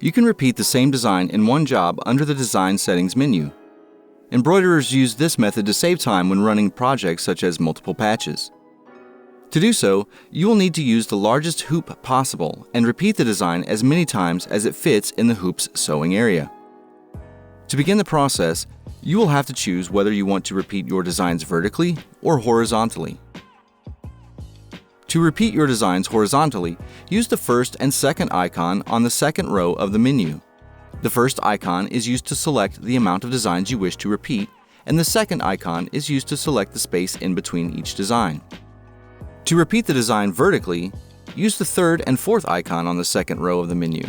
You can repeat the same design in one job under the Design Settings menu. Embroiderers use this method to save time when running projects such as multiple patches. To do so, you will need to use the largest hoop possible and repeat the design as many times as it fits in the hoop's sewing area. To begin the process, you will have to choose whether you want to repeat your designs vertically or horizontally. To repeat your designs horizontally, use the first and second icon on the second row of the menu. The first icon is used to select the amount of designs you wish to repeat, and the second icon is used to select the space in between each design. To repeat the design vertically, use the third and fourth icon on the second row of the menu.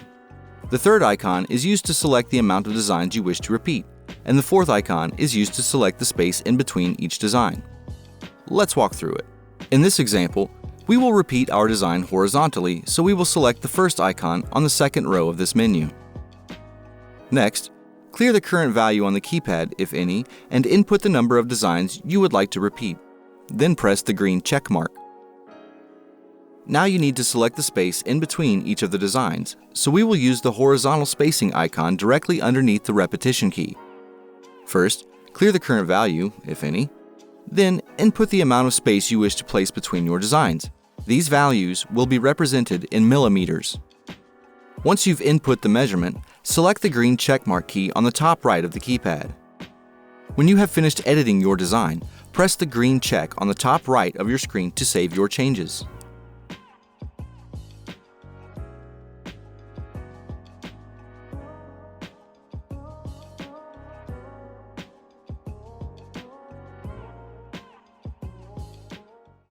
The third icon is used to select the amount of designs you wish to repeat, and the fourth icon is used to select the space in between each design. Let's walk through it. In this example, we will repeat our design horizontally, so we will select the first icon on the second row of this menu. Next, clear the current value on the keypad, if any, and input the number of designs you would like to repeat. Then press the green check mark. Now you need to select the space in between each of the designs, so we will use the horizontal spacing icon directly underneath the repetition key. First, clear the current value, if any. Then, input the amount of space you wish to place between your designs. These values will be represented in millimeters. Once you've input the measurement, select the green checkmark key on the top right of the keypad. When you have finished editing your design, press the green check on the top right of your screen to save your changes.